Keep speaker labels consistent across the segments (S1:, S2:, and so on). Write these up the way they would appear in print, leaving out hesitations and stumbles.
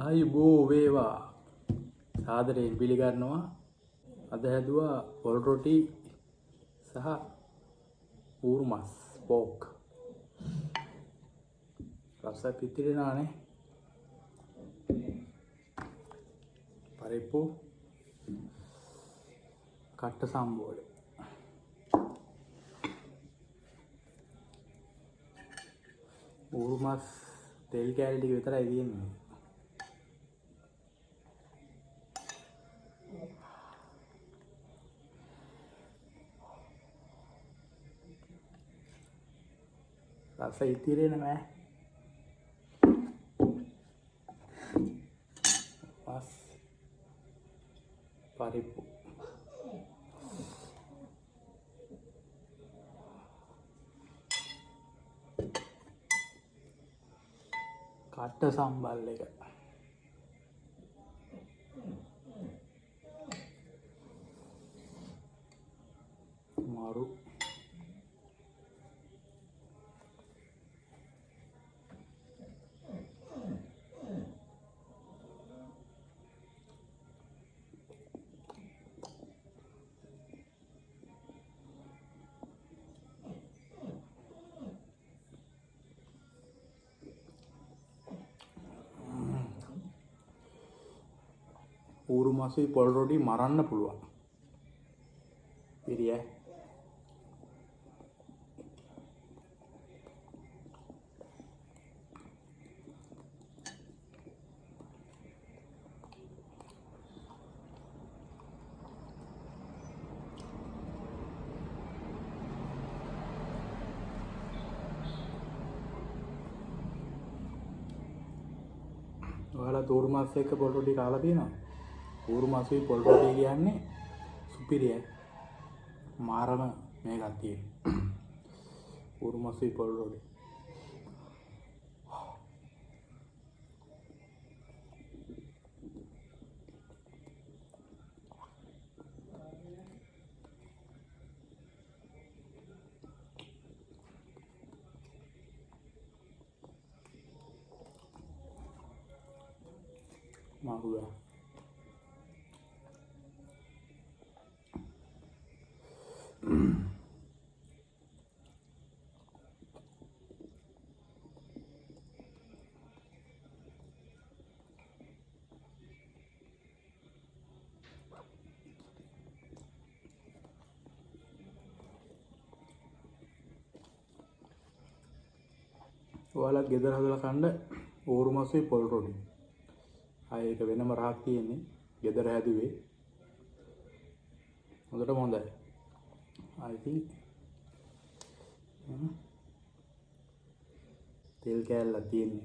S1: ආයුබෝ වේවා සාදරයෙන් පිළිගන්නවා. අද හැදුවා පොල් රොටි සහ ඌරු මස් පෝක්. රස පිටිරෙනානේ. පරිප්පු කට්ට සම්බෝල. ඌරු මස් තෙල් කෑලි ටික විතරයි තියෙන්නේ. රස ඉතිරෙන නෑ. මස් පරිප්පු කට්ට සම්බල් එක මරු ඌරු මසුයි පොල් රොටි මරන්න පුළුවන්. පිරිය ඔයාලා ඌරු මස් එක්ක පොල් රොටි කාලා තියෙනවද? ඌරු මසුයි පොල් රොටි කියන්නේ සුපිරියයි. මාරම මේකක් තියෙන්නේ. ඌරු මසුයි පොල් රොටි. මාකුලා ඔයාලා ගෙදර හදලා කන්න ඌරු මසුයි පොල් රොටි. ආයේ ඒක වෙනම රහක් තියෙන්නේ. ගෙදර හැදුවේ. හොඳටම හොඳයි. I think තෙල් කෑල්ලක් තියෙන්නේ.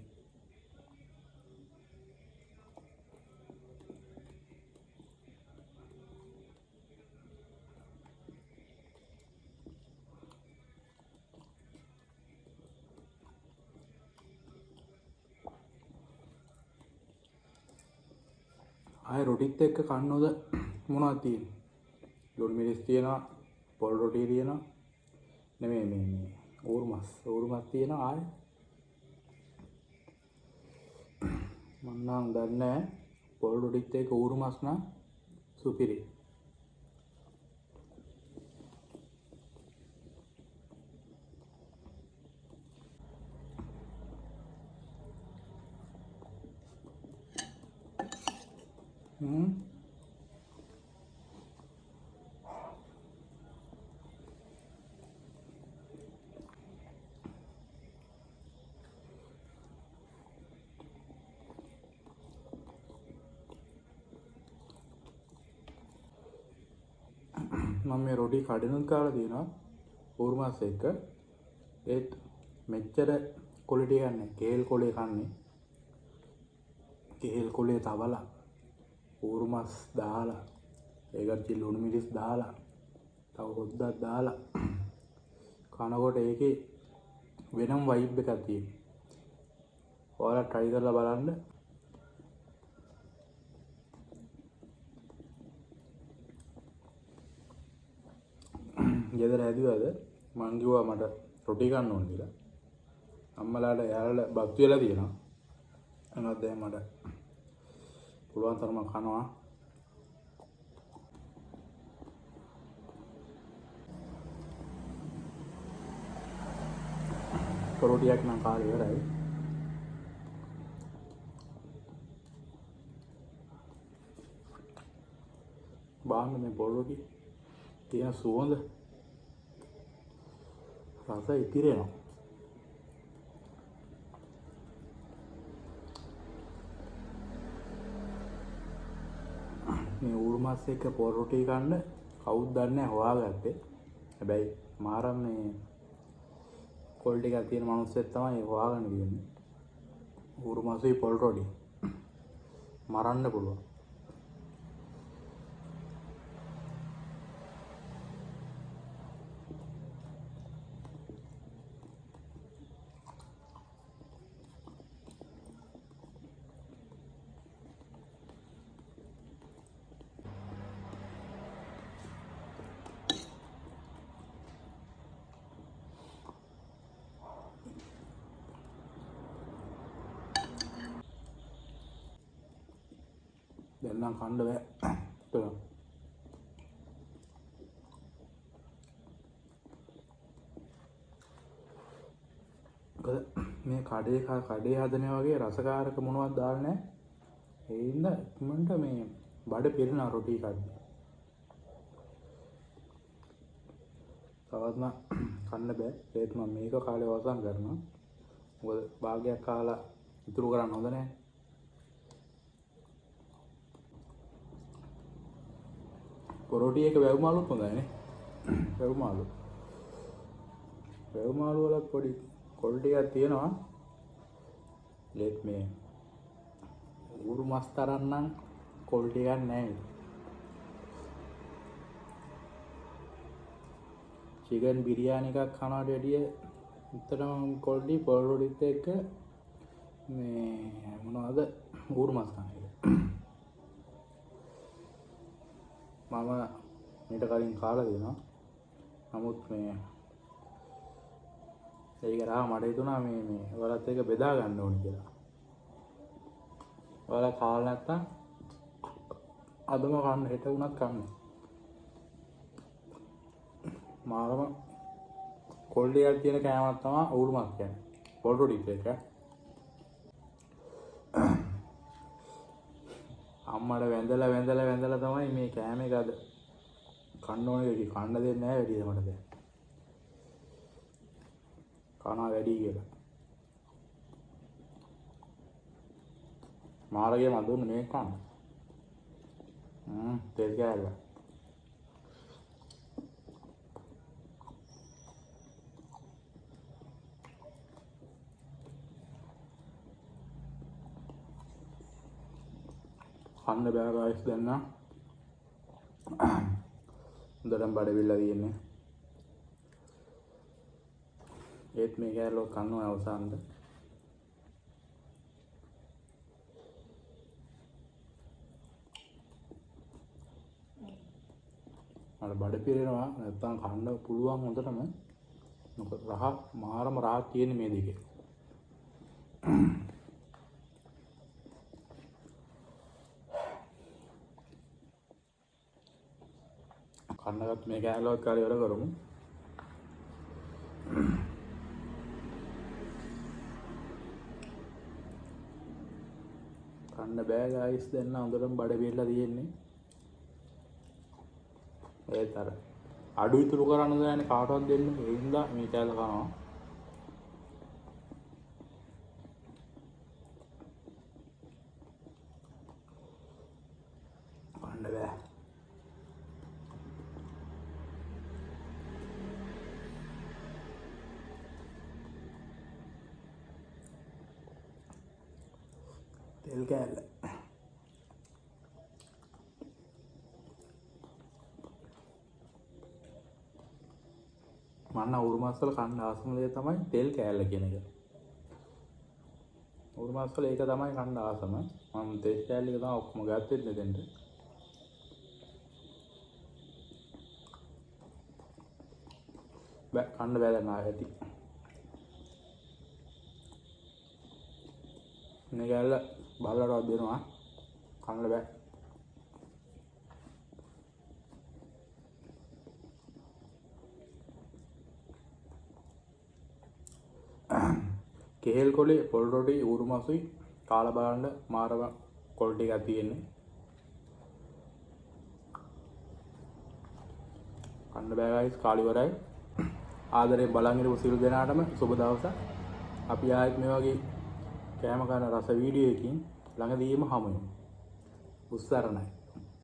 S1: ආයේ රොටිත් එක්ක කන්නොද මොනවද තියෙන්නේ? ලුණු මිරිස් තියෙනවා, පොල් රොටි තියෙනවා. නෙමෙයි මේ ඌරු මස් තියෙනවා ආයේ. මම නම් දන්නේ පොල් රොටිත් එක්ක ඌරු මස් නම් සුපිරි. මම මේ රොටි කඩනුත් කාලා තියෙනවා ඌරු මස් එක්ක. ඒත් මෙච්චර ක්වොලිටි ගන්න කේල් කොලේ කන්නේ. කේල් කොලේ තවලා ඌරු මස් දාලා ඒකට ලුණු මිරිස් දාලා තව හොද්දක් දාලා කනකොට ඒකේ වෙනම වයිබ් එකක් තියෙනවා. ඔයාලා try කරලා බලන්න. ගෙදර හැදුවද මං කිව්වා මට රොටි ගන්න ඕන කියලා. අම්මලාට යාළුවලා බත් වෙලා තියෙනවා. අනත් දැන් මට පුළුවන් තරම කනවා. පොරොටියක් නම් කාලේ ඉවරයි. බාන්න මේ පොරොටි තියෙන සුවඳ රස ඉතිරෙනවා. මේ ඌරු මාස් එක්ක පොරොටි කන්න කවුද දන්නේ නැහැ හොයාගත්තේ. හැබැයි මාරම් මේ කොල් ටිකක් තියෙන මිනිස්සෙක් තමයි හොයාගන්න තියෙන්නේ. ඌරු මාසෙයි පොරොටි මරන්න පුළුවන්. දැන් නම් කන්න බෑ. මේ කඩේ හදනේ වගේ රසකාරක මොනවද දාලා නැහැ. ඒ හින්දා ඉක්මනට මේ බඩ පිරෙන රොටි කද්දි. තවත් නම් කන්න බෑ. ඒත් මම මේක කාලේ වසන් කරනවා. මොකද භාගයක් කාලා ඉතුරු කරන්න හොඳ නැහැ. පොරොටි එක වැව් මාළුත් හොඳයි නේ. වැව් මාළු වල පොඩි කොල් ටිකක් තියෙනවා. ඒත් මේ ඌරු මස් තරම් නම් කොල් ටිකක් නැහැ. චිකන් බිරියානි එකක් කනවට වැඩිය උත්තරම කොල්ඩි පොරොටිත් එක්ක මේ මොනවද ඌරු මස් කන එක. මම මීට කලින් කාලා දෙනවා. නමුත් මේ ඒක රා මට හිතුණා මේ ඔයාලත් එක්ක බෙදා ගන්න ඕනේ කියලා. ඔයාලා කාලා නැත්තම් අදම කන්න හෙට උනත් කන්න. මාරම කොල්ඩියක් තියෙන කෑමක් තමයි ඌරු මස් කියන්නේ. පොරොටි එක. අම්මට වැඳලා තමයි මේ කෑම එක අද කන්න ඕනේ වැඩි. කන්න දෙන්නේ නැහැ වැඩි මට දැන්. කනවා වැඩි කියලා. මාරගේ මම දුන්නේ මේක කන්න. තෙල් කෑල්ල. කන්න බෑ ගයිස් දැන් නම්. හොඳටම බඩවිල්ලා තියෙන්නේ. ඒත් මේ කෑල්ලෝ කනවා අවසානද. මට බඩ පිරෙනවා නැත්තම් කන්න පුළුවන් හොඳටම. මොකද මාරම රහක් තියෙන්නේ මේ දෙකේ. කන්නගත් මේ කෑල්ලවත් කාලේ වල කරමු. කන්න බෑ ගයිස් දැන් හොඳටම බඩ පිරලා තියෙන්නේ. ඒත් අර අඩු ඉතුරු කරන්න දැනන්නේ කාටවත් දෙන්න. ඒ හින්දා මේ කෑල්ල කනවා. කන්න බෑ. තෙල් කෑල්ල. මන්න ඌරු මාස් වල කන්න ආසම දේ තමයි තෙල් කෑල්ල කියන එක. ඌරු මාස් වල ඒක තමයි කන්න ආසම. මම තෙල් කෑල්ල එක තමයි ඔක්කොම ගත්තෙත් මෙතෙන්ට. බෑ කන්න බෑ දැන් ආයෙත්. මේ කෑල්ල බලලවත් දෙනවා. කන්න බෑ. කෙහෙල් කොලේ පොල් රොටි ඌරු මසුයි කාලා බලන්න මාරම ක්වොලිටි එකක් තියෙන්නේ. කන්න බෑ ගයිස් කාලි වරයි. ආදරයෙන් බලන් ඉඳපු සියලු දෙනාටම සුබ දවසක්. අපි ආයෙත් මේ වගේ කෑම කන රස වීඩියෝ එකකින් ළඟදීම හමු වෙමු. උස්සරණයි.